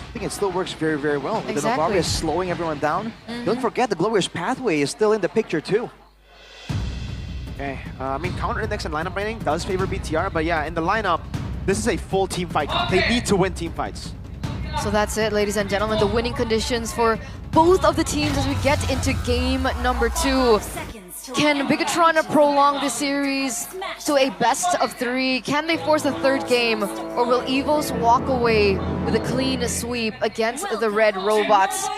I think it still works very, very well. Exactly. The Novaria is slowing everyone down. Don't forget the Glorious Pathway is still in the picture too. Okay, I mean, counter index and lineup rating does favor BTR, but yeah, in the lineup, this is a full team fight. They need to win team fights. So that's it, ladies and gentlemen, the winning conditions for both of the teams as we get into game number 2. Can Bigatron prolong the series to a best of 3? Can they force a third game? Or will EVOS walk away with a clean sweep against the Red Robots?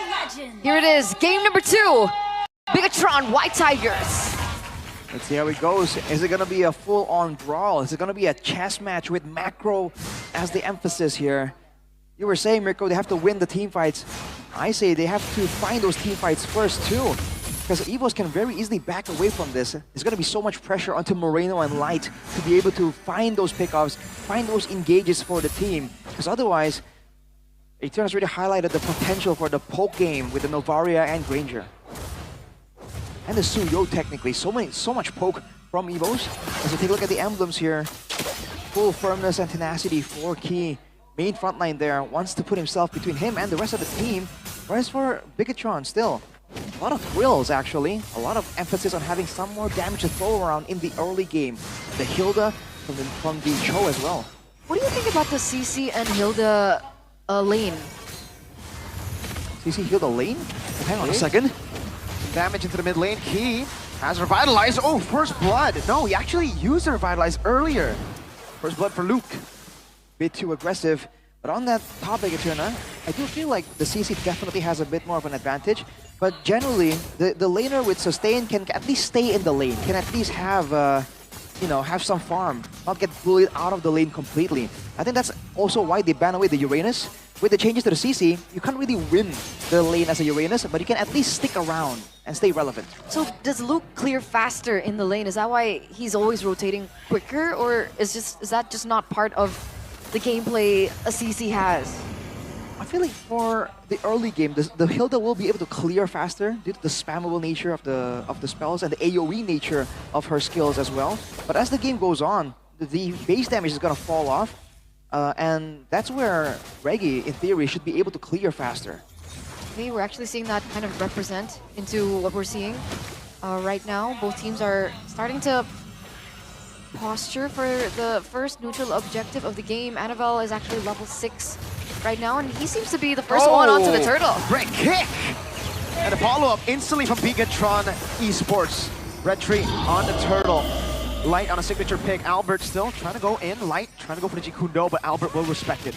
Here it is, game number 2, Bigatron White Tigers. Let's see how it goes. Is it going to be a full-on brawl? Is it going to be a chess match with macro as the emphasis here? You were saying, Mirko, they have to win the team fights. I say they have to find those team fights first too. Because EVOS can very easily back away from this. There's going to be so much pressure onto Moreno and Light to be able to find those pickoffs, find those engages for the team. Because otherwise, Eternal has really highlighted the potential for the poke game with the Novaria and Granger. And the Suyo technically. So much poke from EVOS. As we take a look at the emblems here, full firmness and tenacity for Key. Main frontline there wants to put himself between him and the rest of the team. Whereas for Bigatron, still a lot of thrills actually. A lot of emphasis on having some more damage to throw around in the early game. The Hilda from the Cho as well. What do you think about the CC and Hilda lane? CC Hilda lane? Hang on a second. Damage into the mid lane. Key has Revitalize. Oh, First Blood. No, he actually used the Revitalize earlier. First Blood for Luke. Bit too aggressive. But on that topic, Eterna, I do feel like the CC definitely has a bit more of an advantage. But generally, the laner with sustain can at least stay in the lane, can at least have, you know, have some farm, not get bullied out of the lane completely. I think that's also why they ban away the Uranus. With the changes to the CC, you can't really win the lane as a Uranus, but you can at least stick around and stay relevant. So does Luke clear faster in the lane? Is that why he's always rotating quicker, or is that just not part of the gameplay a CC has? I feel like for the early game, the Hilda will be able to clear faster due to the spammable nature of the spells and the AoE nature of her skills as well. But as the game goes on, the base damage is going to fall off. And that's where Reggie, in theory, should be able to clear faster. Okay, we're actually seeing that kind of represent into what we're seeing right now. Both teams are starting to posture for the first neutral objective of the game. Annabelle is actually level 6 right now, and he seems to be the first one onto the turtle. Great kick! And a follow-up instantly from Bigatron Esports. Red tree on the turtle. Light on a signature pick. Albert still trying to go in. Light trying to go for the Jikundo, but Albert will respect it.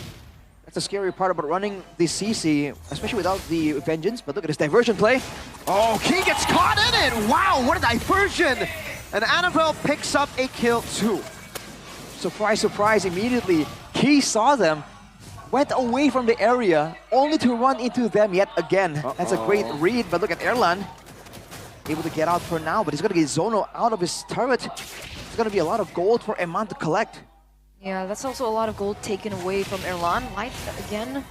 That's the scary part about running the CC, especially without the Vengeance. But look at this diversion play. Oh, Key gets caught in it! Wow, what a diversion! And Annabelle picks up a kill too. Surprise, surprise, immediately. Key saw them, went away from the area, only to run into them yet again. That's a great read, but look at Erlan. Able to get out for now, but he's going to get Zono out of his turret. It's going to be a lot of gold for Eman to collect. Yeah, that's also a lot of gold taken away from Erlan. Light, again,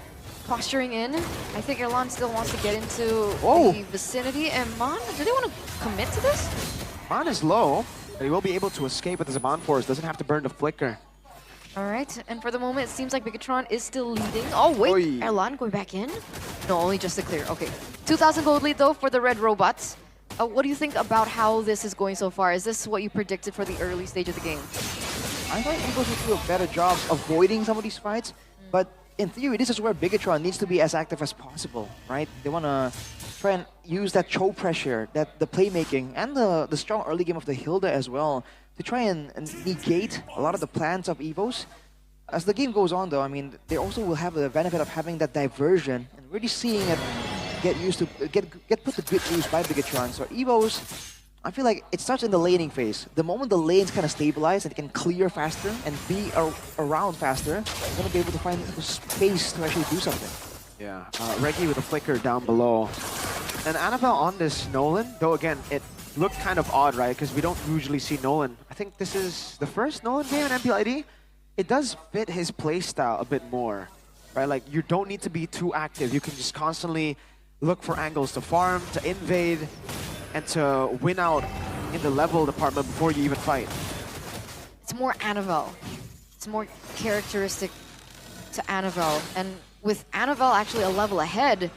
posturing in. I think Erlan still wants to get into the vicinity. And Eman, do they want to commit to this? Eman is low, but he will be able to escape with his Eman Force. Doesn't have to burn the Flicker. All right, and for the moment, it seems like Bigatron is still leading. Oh, wait, Erlan going back in? No, only just to clear. Okay, 2,000 gold lead, though, for the Red Robots. What do you think about how this is going so far? Is this what you predicted for the early stage of the game? I thought EVOS would do a better job avoiding some of these fights, but in theory, this is where Bigatron needs to be as active as possible, right? They want to try and use that Cho pressure, that the playmaking, and the strong early game of the Hilda as well, to try and negate a lot of the plans of EVOS. As the game goes on, though, I mean, they also will have the benefit of having that diversion and really seeing it get used to get put to good use by Bigatron. So EVOS, I feel like it starts in the laning phase. The moment the lanes kind of stabilize and it can clear faster and be around faster, they're going to be able to find space to actually do something. Yeah, Reggie with a Flicker down below. And Annabelle on this Nolan, though again, it looked kind of odd, right? Because we don't usually see Nolan. I think this is the first Nolan game in MPL. It does fit his playstyle a bit more, right? Like, you don't need to be too active. You can just constantly look for angles to farm, to invade, and to win out in the level department before you even fight. It's more Annabelle. It's more characteristic to Annabelle. And with Annabelle actually a level ahead,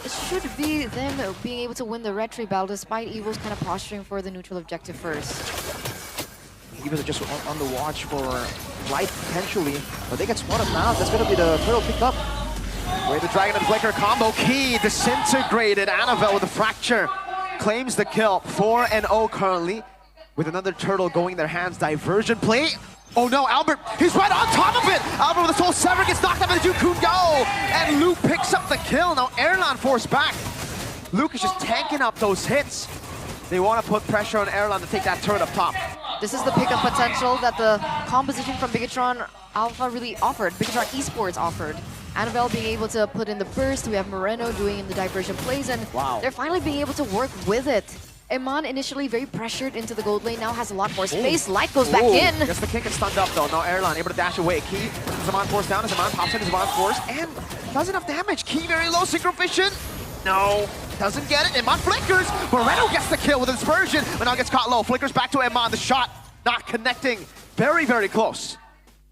it should be them being able to win the red tree battle despite EVOS kind of posturing for the neutral objective first. EVOS are just on the watch for Light potentially, but they get spotted now. That's gonna be the turtle picked up. Wait, the Dragon and Flicker combo key disintegrated. Annabelle with the fracture claims the kill. 4-0 currently, with another turtle going in their hands. Diversion play. Oh no, Albert, he's right on top of it! Albert with the Soul Sever gets knocked out by the Jukun Go! And Luke picks up the kill. Now Erlan forced back. Luke is just tanking up those hits. They want to put pressure on Erlan to take that turret up top. This is the pickup potential that the composition from Bigatron Alpha really offered, Bigatron Esports offered. Annabelle being able to put in the burst, we have Moreno doing the diversion plays, and they're finally being able to work with it. Eman initially very pressured into the gold lane, now has a lot more space. Light goes back in. Yes, the king gets stunned up though. Now Erlan able to dash away. Key, Zaman forced down, as Zaman pops in, Zaman forced, and does enough damage. Key very low, Synchro Vision. No, doesn't get it. Eman flickers. Moreno gets the kill with Dispersion, but now gets caught low. Flickers back to Eman. The shot not connecting. Very, very close.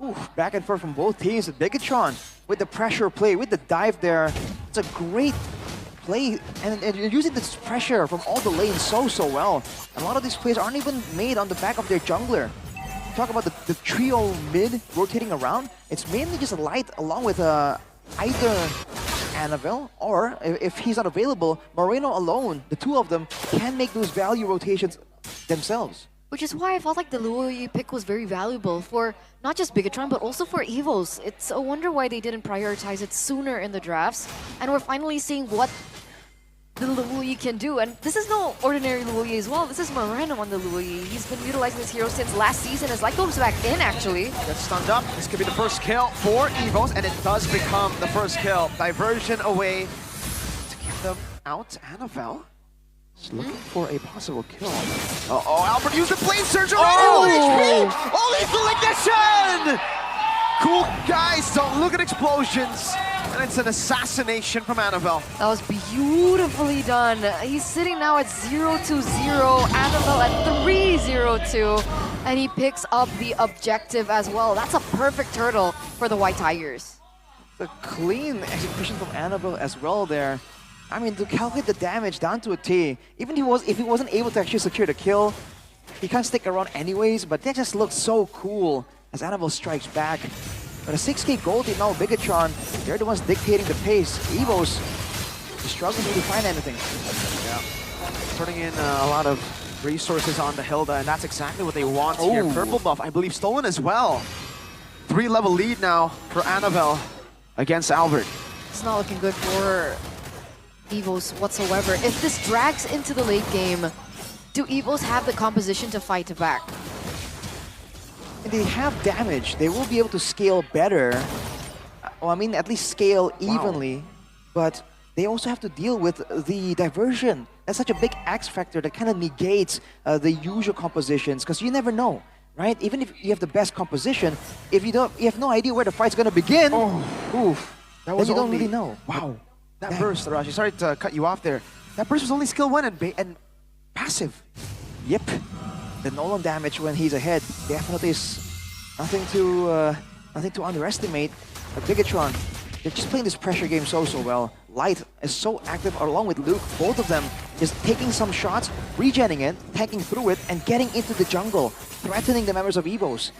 Ooh, back and forth from both teams. Bigatron with the pressure play, with the dive there. It's a great play, and you're using this pressure from all the lanes so well. A lot of these plays aren't even made on the back of their jungler. Talk about the trio mid rotating around. It's mainly just a Light along with either Annabelle, or if he's not available, Moreno alone. The two of them can make those value rotations themselves. Which is why I felt like the Luoyi pick was very valuable for not just Bigatron, but also for EVOS. It's a wonder why they didn't prioritize it sooner in the drafts. And we're finally seeing what the Luoyi can do. And this is no ordinary Luoyi as well. This is Moreno on the Luoyi. He's been utilizing this hero since last season as Light goes back in, actually. Gets stunned up. This could be the first kill for EVOS, and it does become the first kill. Diversion away to get them out. Annabelle is looking for a possible kill. Uh-oh, Albert used the Blade Surge already! Oh! 1 HP! Oh, lethal ignition! Cool guys, don't look at explosions. And it's an assassination from Annabelle. That was beautifully done. He's sitting now at 0-0, Annabelle at 3-0-2, and he picks up the objective as well. That's a perfect turtle for the White Tigers. The clean execution from Annabelle as well there. I mean, to calculate the damage down to a T, even if he wasn't able to actually secure the kill, he can't stick around anyways, but that just looks so cool as Annabelle strikes back. But a 6k gold team now, Bigatron, they're the ones dictating the pace. EVOS is struggling to really find anything. Yeah, turning in a lot of resources on the Hilda, and that's exactly what they want here. Purple buff, I believe, stolen as well. 3-level lead now for Annabelle against Albert. It's not looking good for EVOS whatsoever. If this drags into the late game, do EVOS have the composition to fight back? They have damage. They will be able to scale better. Well, I mean, at least scale evenly. But they also have to deal with the diversion. That's such a big X factor that kind of negates the usual compositions, because you never know, right? Even if you have the best composition, if you have no idea where the fight's gonna begin. That was you don't really know. Wow. That burst, Raji, sorry to cut you off there. That burst was only skill 1 and passive. Yep. The Nolan damage when he's ahead definitely is nothing to underestimate. But Bigatron, they're just playing this pressure game so well. Light is so active along with Luke, both of them just taking some shots, regenning it, tanking through it, and getting into the jungle, threatening the members of EVOS.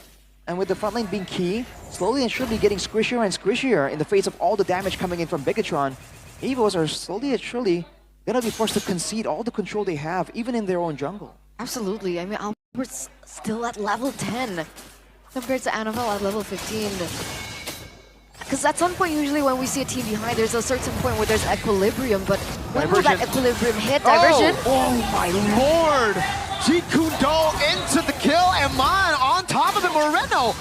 And with the front lane being key, slowly and surely getting squishier and squishier in the face of all the damage coming in from Bigatron, EVOS are slowly and surely gonna be forced to concede all the control they have, even in their own jungle. Absolutely. I mean, Albert's still at level 10 compared to Annabelle at level 15. Because at some point, usually when we see a team behind, there's a certain point where there's equilibrium, but when will that equilibrium hit? Diversion? Oh my lord! Jikun Do into the kill, Eman on top of it, Moreno!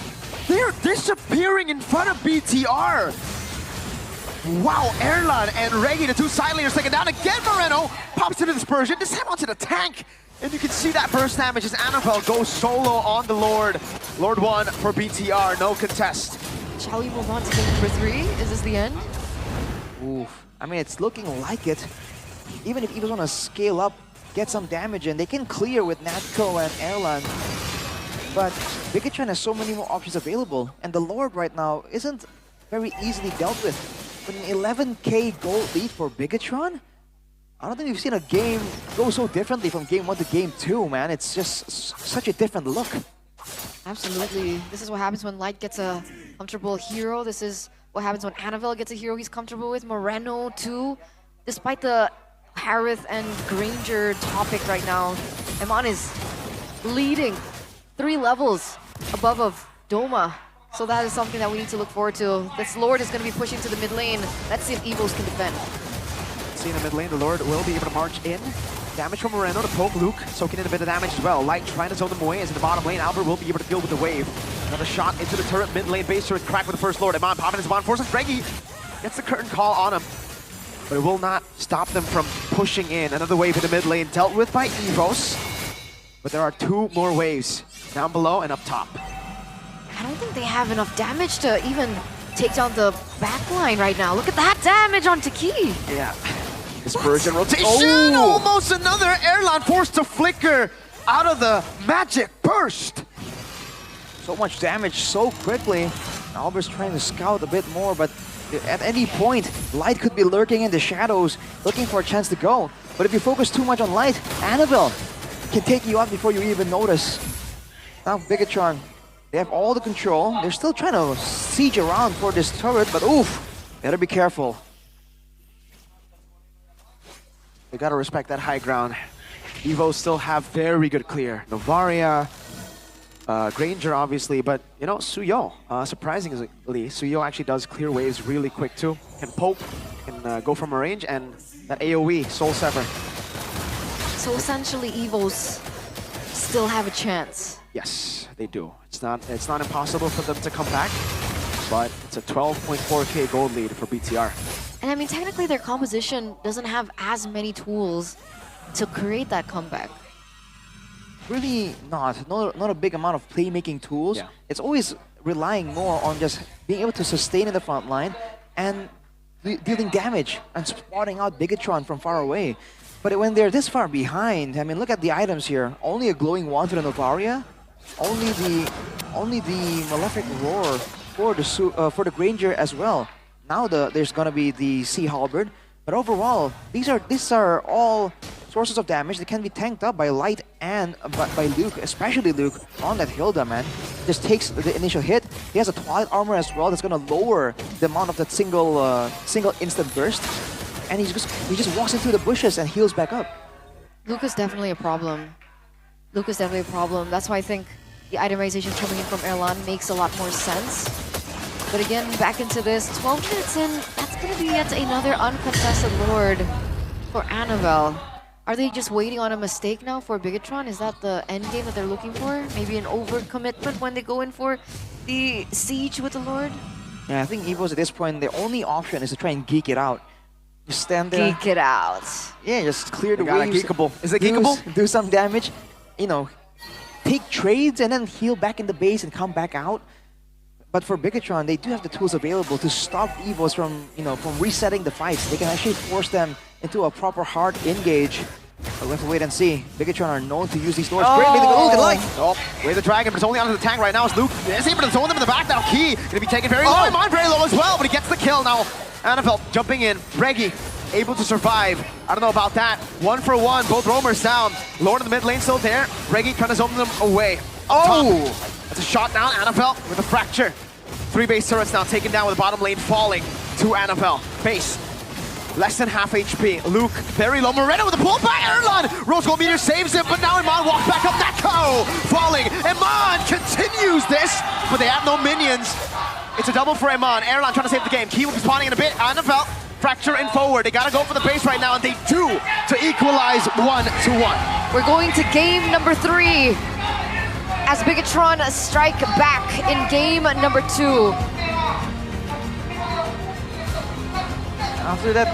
They're disappearing in front of BTR! Wow, Erlan and Reggie, the two side laners taken down again. Moreno pops into Dispersion, this time onto the tank. And you can see that burst damage as Annabelle goes solo on the Lord. Lord 1 for BTR, no contest. Shall we move on to game number 3? Is this the end? Oof. I mean, it's looking like it. Even if EVOS want to scale up, get some damage in, they can clear with Natko and Erlan. But Bigatron has so many more options available, and the Lord right now isn't very easily dealt with. But an 11K gold lead for Bigatron? I don't think we've seen a game go so differently from game 1 to game 2, man. It's just such a different look. Absolutely. This is what happens when Light gets a comfortable hero. This is what happens when Annabelle gets a hero he's comfortable with. Moreno too. Despite the Harith and Granger topic right now, Eman is leading 3 levels above of Doma. So that is something that we need to look forward to. This Lord is going to be pushing to the mid lane. Let's see if EVOS can defend. See in the mid lane, the Lord will be able to march in. Damage from Moreno to poke Luke, soaking in a bit of damage as well. Light trying to zone them away as in the bottom lane. Albert will be able to deal with the wave. Another shot into the turret, mid lane base turret crack with the first Lord. Eman popping his Eman forces Reggie. Gets the curtain call on him. But it will not stop them from pushing in. Another wave in the mid lane dealt with by EVOS. But there are 2 more waves down below and up top. I don't think they have enough damage to even take down the back line right now. Look at that damage on Taki. Yeah. Dispersion rotation. Almost another airline forced to flicker out of the magic burst. So much damage so quickly. Albert's trying to scout a bit more, but at any point, Light could be lurking in the shadows, looking for a chance to go. But if you focus too much on Light, Annabelle can take you out before you even notice. Now Bigatron, they have all the control. They're still trying to siege around for this turret, but oof, better be careful. They gotta respect that high ground. EVOS still have very good clear. Novaria, Granger obviously, but you know, Suyo, surprisingly, Suyo actually does clear waves really quick too. Can poke, can go from a range, and that AoE, Soul Sever. So essentially EVOS still have a chance. Yes, they do. It's not impossible for them to come back, but it's a 12.4k gold lead for BTR. And I mean, technically their composition doesn't have as many tools to create that comeback. Really not a big amount of playmaking tools. Yeah. It's always relying more on just being able to sustain in the front line and dealing damage and spotting out Bigatron from far away. But when they're this far behind, I mean, look at the items here. Only a glowing wand for the Novaria, only the Malefic Roar for the Granger as well. Now there's gonna be the Sea Halberd, but overall these are all sources of damage that can be tanked up by Light and by Luke, especially Luke on that Hilda, man. Just takes the initial hit. He has a Twilight Armor as well that's gonna lower the amount of that single instant burst, and he just walks into the bushes and heals back up. Luke is definitely a problem. Luke is definitely a problem. That's why I think the itemization coming in from Erlan makes a lot more sense. But again, back into this, 12 minutes in, that's going to be yet another uncontested Lord for Annabelle. Are they just waiting on a mistake now for Bigatron? Is that the end game that they're looking for? Maybe an overcommitment when they go in for the siege with the Lord? Yeah, I think EVOS at this point, their only option is to try and geek it out. Just stand there. Geek it out. Yeah, just clear the Got waves. geekable. Is it geekable? Do some damage, you know, take trades and then heal back in the base and come back out. But for Bigatron, they do have the tools available to stop EVOS from resetting the fights. They can actually force them into a proper hard engage. But we'll have to wait and see. Bigatron are known to use these doors greatly. Look at Light. Oh, Way the Dragon, but it's only onto the tank right now. It's Luke. Is able to zone them in the back now. Key gonna be taken very low. Mine very low as well, but he gets the kill now. Annabelle jumping in. Reggie able to survive. I don't know about that. 1 for 1. Both roamers down. Lord in the mid lane still there. Reggie trying to zone them away. Oh! That's a shot down. Annabelle with a fracture. 3 base turrets now taken down with the bottom lane falling to Annabelle. Base. Less than half HP. Luke, very low. Moreno with a pull by Erlan. Rose Gold Meteor saves him, but now Eman walks back up. Neko falling. Eman continues this, but they have no minions. It's a double for Eman. Erlan trying to save the game. Key will be spawning in a bit. Annabelle, fracture in forward. They gotta go for the base right now, and they do to equalize 1-1. We're going to game number 3 as Bigatron strike back in game number 2. After that